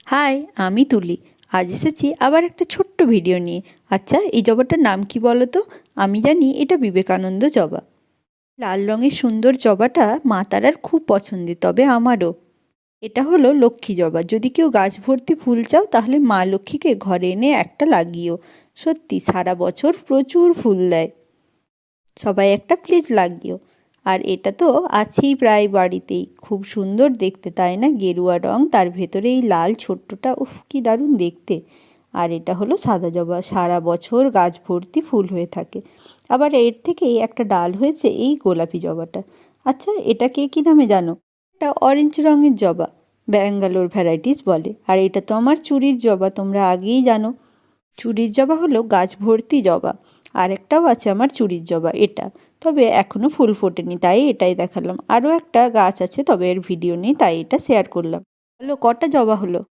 High, আমি তুলি। আজ এসেছি আবার একটা ছোট্ট ভিডিও নিয়ে। আচ্ছা, এই জবাটার নাম কি বলো তো? আমি জানি এটা বিবেকানন্দ জবা। লাল রঙের সুন্দর জবাটা মা তারার খুব পছন্দের, তবে আমারও। এটা হলো লক্ষ্মী জবা। যদি কেউ গাছ ভর্তি ফুল চাও তাহলে মা লক্ষ্মীকে ঘরে এনে একটা লাগিও। সত্যি সারা বছর প্রচুর ফুল দেয়। সবাই একটা প্লিজ লাগিও। আর এটা তো আছেই প্রায় বাড়িতেই, খুব সুন্দর দেখতে, তাই না? গেরুয়া রং, তার ভেতরে এই লাল ছোট্টটা, উফ কি দারুণ দেখতে। আর এটা হলো সাদা জবা, সারা বছর গাছ ভর্তি ফুল হয়ে থাকে। আবার এর থেকেই একটা ডাল হয়েছে এই গোলাপি জবাটা। আচ্ছা, এটা কে কী নামে জানো? এটা অরেঞ্জ রঙের জবা, ব্যাঙ্গালোর ভ্যারাইটিস বলে। আর এটা তো আমার চুড়ির জবা, তোমরা আগেই জানো। চুড়ির জবা হলো গাছ ভর্তি জবা। আর একটাও আছে আমার চুড়ির জবা, এটা তবে এখনও ফুল ফোটেনি, তাই এটাই দেখালাম। আরও একটা গাছ আছে, তবে এর ভিডিও নেই, তাই এটা শেয়ার করলাম। হলো কটা জবা হলো?